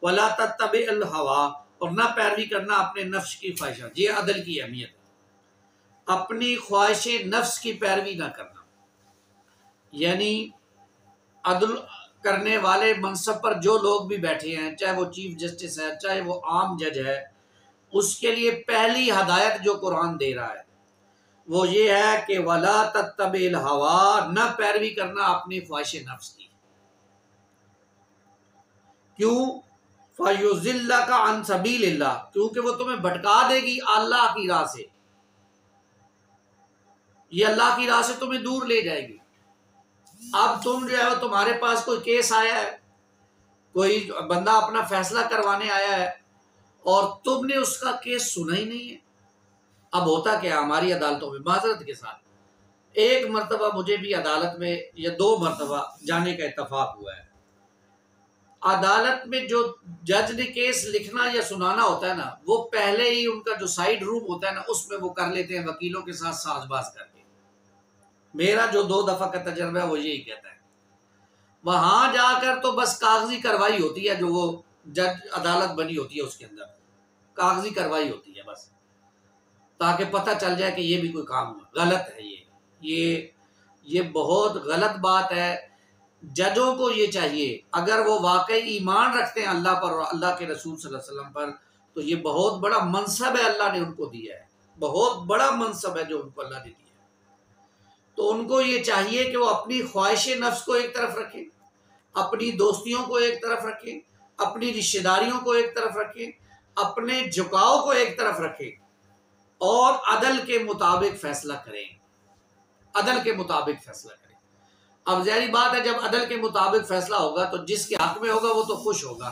वला तत्तबिल हवा, और ना पैरवी करना अपने नफ्स की ख्वाहिशात। ये अदल की अहमियत है, अपनी ख्वाहिश नफ्स की पैरवी ना करना। यानी अदल करने वाले मनसब पर जो लोग भी बैठे हैं, चाहे वो चीफ जस्टिस है, चाहे वो आम जज है, उसके लिए पहली हदायत जो कुरान दे रहा है वो ये है कि वला तत्तबिल हवा, न पैरवी करना अपनी ख्वाहिश नफ्स की। क्यों? फयुजिल्ला का अन सबीलिल्लाह, क्योंकि वो तुम्हें भटका देगी अल्लाह की राह से। ये अल्लाह की राह से तुम्हें दूर ले जाएगी। अब तुम जो है, तुम्हारे पास कोई केस आया है, कोई बंदा अपना फैसला करवाने आया है और तुमने उसका केस सुना ही नहीं है। अब होता क्या, हमारी अदालतों में माजरत के साथ एक मरतबा मुझे भी अदालत में या 2 मरतबा जाने का इत्तफाक हुआ है। अदालत में जो जज ने केस लिखना या सुनाना होता है ना, वो पहले ही उनका जो साइड रूम होता है ना, उसमें वो कर लेते हैं वकीलों के साथ साजबाज करके। मेरा जो 2 दफा का तजर्बा है वो यही कहता है। वहां जाकर तो बस कागजी कार्रवाई होती है, जो वो जज अदालत बनी होती है उसके अंदर कागजी कार्रवाई होती है बस, ताकि पता चल जाए कि ये भी कोई काम गलत है। ये बहुत गलत बात है। जजों को ये चाहिए, अगर वो वाकई ईमान रखते हैं अल्लाह पर और अल्लाह के रसूल सल्लल्लाहु अलैहि वसल्लम पर, तो ये बहुत बड़ा मनसब है अल्लाह ने उनको दिया है, बहुत बड़ा मनसब है जो उनको अल्लाह ने दिया है। तो उनको ये चाहिए कि वो अपनी ख्वाहिश नफ्स को एक तरफ रखें, अपनी दोस्तियों को एक तरफ रखें, अपनी रिश्तेदारियों को एक तरफ रखें, अपने झुकाव को एक तरफ रखें और अदल के मुताबिक फैसला करें। अदल के मुताबिक फैसला करें। अब जारी बात है, जब अदल के मुताबिक फैसला होगा तो जिसके हक में होगा वो तो खुश होगा,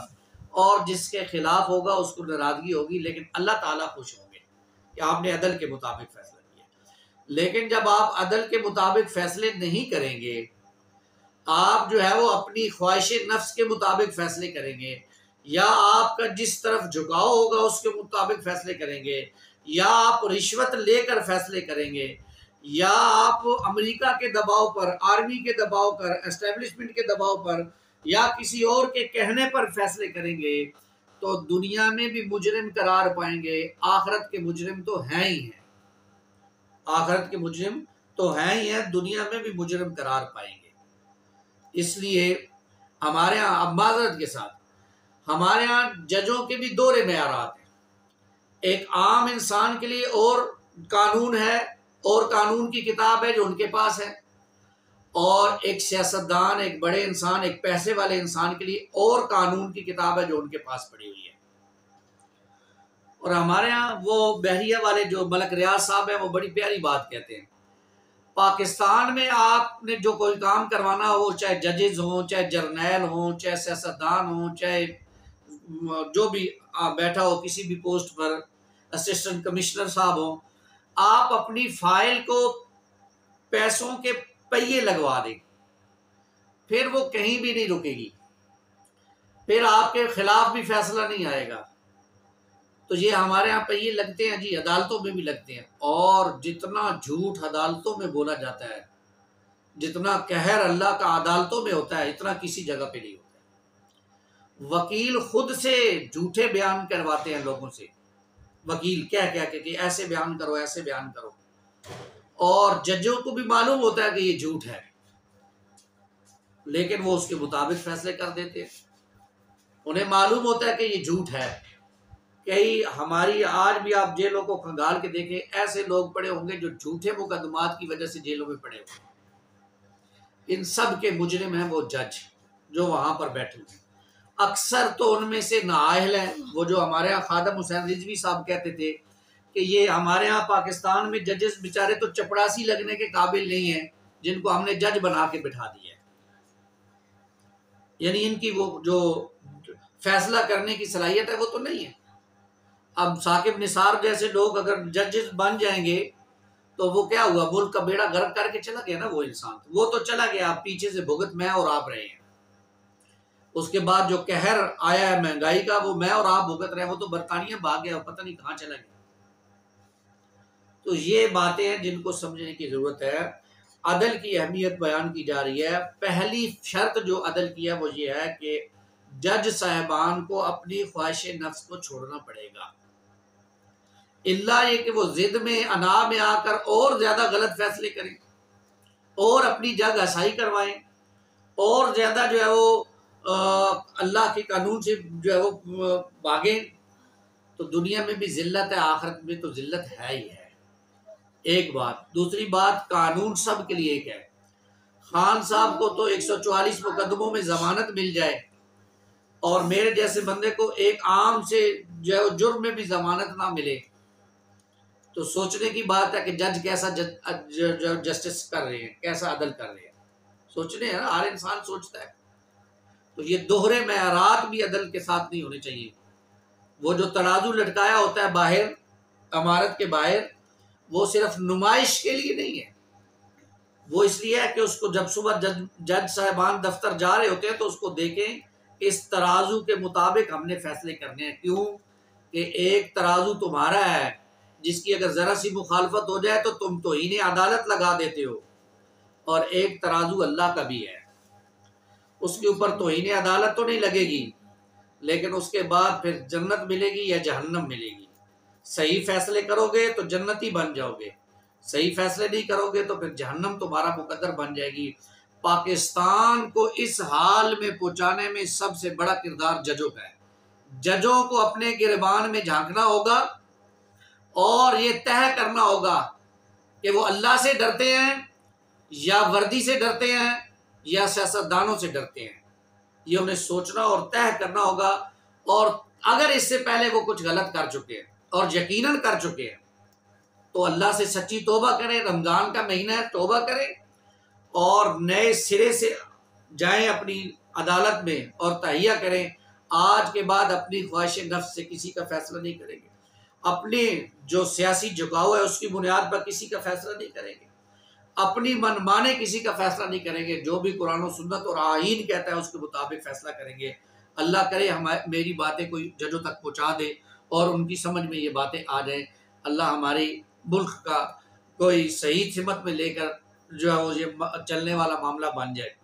और जिसके खिलाफ होगा उसको नाराजगी होगी, लेकिन अल्लाह ताला खुश होंगे कि आपने अदल के मुताबिक फैसला किया। लेकिन जब आप अदल के मुताबिक फैसले नहीं करेंगे, आप जो है वो अपनी ख्वाहिश नफ्स के मुताबिक फैसले करेंगे, या आपका जिस तरफ झुकाव होगा उसके मुताबिक फैसले करेंगे, या आप रिश्वत लेकर फैसले करेंगे, या आप अमेरिका के दबाव पर, आर्मी के दबाव पर, एस्टेब्लिशमेंट के दबाव पर, या किसी और के कहने पर फैसले करेंगे, तो दुनिया में भी मुजरिम करार पाएंगे, आखिरत के मुजरिम तो हैं ही हैं। आखिरत के मुजरिम तो हैं ही हैं, दुनिया में भी मुजरिम करार पाएंगे। इसलिए हमारे यहाँ, अब माजरत के साथ, हमारे यहाँ जजों के भी 2 मेयारात हैं। एक आम इंसान के लिए और कानून है और कानून की किताब है जो उनके पास है, और एक सियासतदान, एक बड़े इंसान, एक पैसे वाले इंसान के लिए और कानून की किताब है जो उनके पास पड़ी हुई है। और हमारे यहाँ वो बहरिया वाले जो मलक रियाज साहब है, वो बड़ी प्यारी बात कहते हैं, पाकिस्तान में आपने जो कोई काम करवाना हो, चाहे जजेस हों, चाहे जर्नैल हों, चाहे सियासतदान हों, चाहे जो भी बैठा हो किसी भी पोस्ट पर, असिस्टेंट कमिश्नर साहब हों, आप अपनी फाइल को पैसों के पहिए लगवा दें, फिर वो कहीं भी नहीं रुकेगी, फिर आपके खिलाफ भी फैसला नहीं आएगा। तो ये हमारे यहाँ पहिए लगते हैं जी, अदालतों में भी लगते हैं। और जितना झूठ अदालतों में बोला जाता है, जितना कहर अल्लाह का अदालतों में होता है, इतना किसी जगह पे नहीं होता है। वकील खुद से झूठे बयान करवाते हैं लोगों से, वकील क्या क्या कि ऐसे बयान करो, ऐसे बयान करो, और जजों को भी मालूम होता है कि ये झूठ है, लेकिन वो उसके मुताबिक फैसले कर देते हैं। उन्हें मालूम होता है कि ये झूठ है। कई हमारी आज भी आप जेलों को खंगाल के देखें, ऐसे लोग पड़े होंगे जो झूठे मुकदमात की वजह से जेलों में पड़े होंगे। इन सब के मुजरिम हैं वो जज जो वहां पर बैठे हुए। अक्सर तो उनमें से नाअहल हैं। वो जो हमारे यहाँ खादम हुसैन रिजवी साहब कहते थे कि ये हमारे यहाँ पाकिस्तान में जजेस बेचारे तो चपड़ासी लगने के काबिल नहीं है, जिनको हमने जज बना के बिठा दिया है। यानी इनकी वो जो फैसला करने की सलाहियत है वो तो नहीं है। अब साकिब निसार जैसे लोग अगर जजेस बन जाएंगे तो वो क्या हुआ, मुल्क का बेड़ा गर्क करके चला गया ना वो इंसान। वो तो चला गया, आप पीछे से भुगत मैं और आप रहे हैं। उसके बाद जो कहर आया है महंगाई का, वो मैं और आप भुगत रहे हैं। वो तो बरतानिया भाग गया, पता नहीं कहां चला गया। तो ये बातें हैं जिनको समझने की जरूरत है। अदल की अहमियत बयान की जा रही है। पहली शर्त जो अदल की है वो ये है कि जज साहबान को अपनी ख्वाहिश नफ्स को छोड़ना पड़ेगा, इल्ला ये कि वो जिद में अना में आकर और ज्यादा गलत फैसले करें और अपनी जग हसाई करवाएं और ज्यादा जो है वो अल्लाह के कानून से जो है वो भागें, तो दुनिया में भी जिल्लत है, आखिरत में तो जिल्लत है ही है। एक बात। दूसरी बात, कानून सब के लिए एक है। खान साहब को तो 144 मुकदमों में जमानत मिल जाए और मेरे जैसे बंदे को एक आम से जो है जुर्म में भी जमानत ना मिले, तो सोचने की बात है कि जज कैसा जस्टिस कर रहे हैं, कैसा अदल कर रहे हैं। सोचने है ना, हर इंसान सोचता है। तो ये दोहरे मेयारात भी अदल के साथ नहीं होने चाहिए। वो जो तराजू लटकाया होता है बाहर, इमारत के बाहर, वो सिर्फ नुमाइश के लिए नहीं है, वो इसलिए है कि उसको जब सुबह जज साहबान दफ्तर जा रहे होते हैं तो उसको देखें, इस तराजू के मुताबिक हमने फैसले करने हैं। क्यों कि एक तराजू तुम्हारा है जिसकी अगर जरा सी मुखालफत हो जाए तो तुम तो इन्हें अदालत लगा देते हो, और एक तराजू अल्लाह का भी है, उसके ऊपर तो इन्हें अदालत तो नहीं लगेगी, लेकिन उसके बाद फिर जन्नत मिलेगी या जहन्नम मिलेगी। सही फैसले करोगे तो जन्नती बन जाओगे, सही फैसले नहीं करोगे तो फिर जहन्नम तुम्हारा मुकद्दर बन जाएगी। पाकिस्तान को इस हाल में पहुंचाने में सबसे बड़ा किरदार जजों का है। जजों को अपने गिरबान में झांकना होगा और ये तय करना होगा कि वो अल्लाह से डरते हैं या वर्दी से डरते हैं या सियासतदानों से डरते हैं। ये उन्हें सोचना और तय करना होगा। और अगर इससे पहले वो कुछ गलत कर चुके हैं और यकीनन कर चुके हैं तो अल्लाह से सच्ची तौबा करें। रमजान का महीना है, तौबा करें और नए सिरे से जाएं अपनी अदालत में और तहिया करें। आज के बाद अपनी ख्वाहिश नफ्स से किसी का फैसला नहीं करेंगे, अपने जो सियासी झुकाव है उसकी बुनियाद पर किसी का फैसला नहीं करेंगे, अपनी मनमाने किसी का फैसला नहीं करेंगे। जो भी कुरान और सुन्नत और आईन कहता है उसके मुताबिक फैसला करेंगे। अल्लाह करे मेरी बातें कोई जजों तक पहुंचा दे और उनकी समझ में ये बातें आ जाएं। अल्लाह हमारे मुल्क का कोई सही सिमत में लेकर जो है वो ये चलने वाला मामला बन जाए।